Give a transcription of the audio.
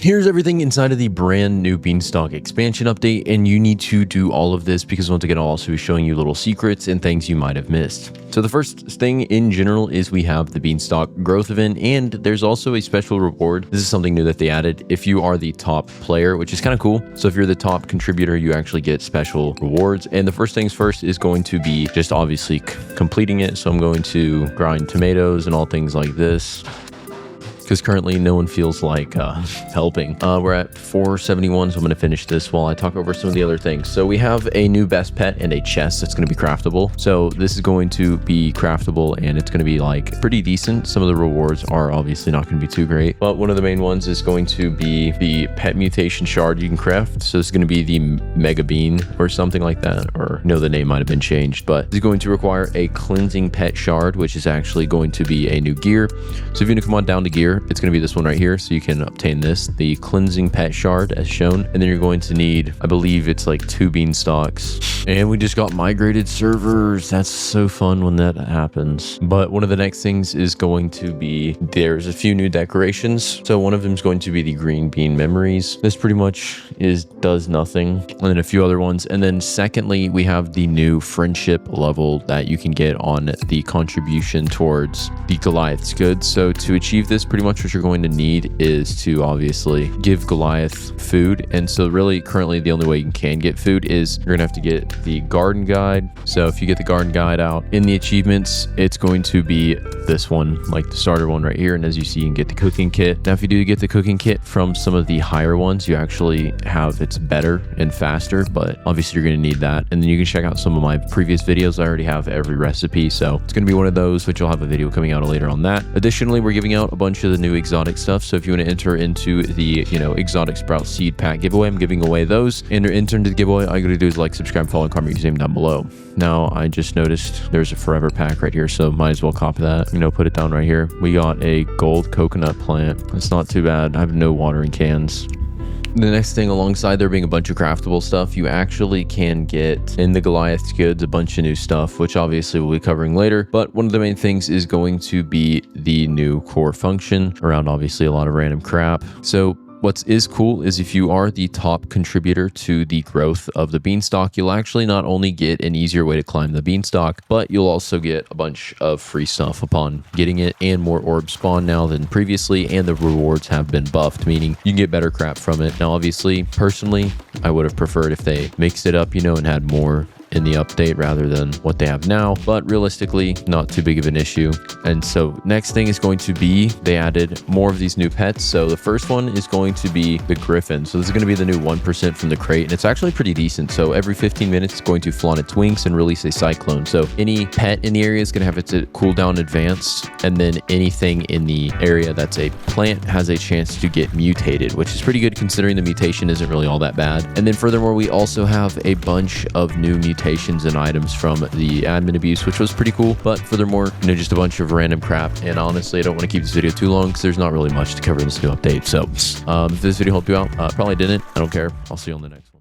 Here's everything inside of the brand new Beanstalk expansion update, and you need to do all of this because once again, I'll also be showing you little secrets and things you might have missed. So the first thing in general is we have the Beanstalk growth event, and there's also a special reward. This is something new that they added. If you are the top player, which is kind of cool. So if you're the top contributor, you actually get special rewards. And the first things first is going to be just obviously completing it. So I'm going to grind tomatoes and all things like this, because currently no one feels like helping. We're at 471, so I'm going to finish this while I talk over some of the other things. So we have a new best pet and a chest that's going to be craftable. So this is going to be craftable, and it's going to be like pretty decent. Some of the rewards are obviously not going to be too great, but one of the main ones is going to be the pet mutation shard you can craft. So it's going to be the mega bean or something like that, or no, the name might have been changed, but it's going to require a cleansing pet shard, which is actually going to be a new gear. So if you're going to come on down to gear, it's going to be this one right here. So you can obtain this, the cleansing pet shard as shown. And then you're going to need, I believe it's like 2 beanstalks. And we just got migrated servers. That's so fun when that happens. But one of the next things is going to be, there's a few new decorations. So one of them is going to be the green bean memories. This pretty much does nothing. And then a few other ones. And then secondly, we have the new friendship level that you can get on the contribution towards the Goliath's goods. So to achieve this, pretty much what you're going to need is to obviously give Goliath food. And so really currently the only way you can get food is you're gonna have to get the garden guide. So if you get the garden guide out in the achievements, it's going to be this one, like the starter one right here. And as you see, you can get the cooking kit. Now if you do get the cooking kit from some of the higher ones, you actually have, it's better and faster, but obviously you're gonna need that. And then you can check out some of my previous videos. I already have every recipe, so it's gonna be one of those, which you'll have a video coming out later on that. Additionally, we're giving out a bunch of the new exotic stuff. So if you want to enter into the exotic sprout seed pack giveaway, I'm giving away those. And to enter into the giveaway, all you gotta do is like, subscribe, follow, and comment your username down below. Now I just noticed there's a forever pack right here, so might as well copy that, put it down right here. We got a gold coconut plant. It's not too bad. I have no watering cans. The next thing, alongside there being a bunch of craftable stuff, you actually can get in the Goliath's goods a bunch of new stuff, which obviously we'll be covering later. But one of the main things is going to be the new core function around obviously a lot of random crap. So what is cool is if you are the top contributor to the growth of the beanstalk, you'll actually not only get an easier way to climb the beanstalk, but you'll also get a bunch of free stuff upon getting it, and more orbs spawn now than previously, and the rewards have been buffed, meaning you can get better crap from it. Now obviously, personally, I would have preferred if they mixed it up, and had more in the update rather than what they have now, but realistically not too big of an issue. And so next thing is going to be, they added more of these new pets. So the first one is going to be the griffin. So this is going to be the new 1% from the crate, and it's actually pretty decent. So every 15 minutes it's going to flaunt its wings and release a cyclone. So any pet in the area is going to have its cooldown advanced, and then anything in the area that's a plant has a chance to get mutated, which is pretty good considering the mutation isn't really all that bad. And then furthermore, we also have a bunch of new mutations and items from the admin abuse, which was pretty cool. But furthermore, just a bunch of random crap. And honestly, I don't want to keep this video too long because there's not really much to cover in this new update. So if this video helped you out, probably didn't. I don't care. I'll see you on the next one.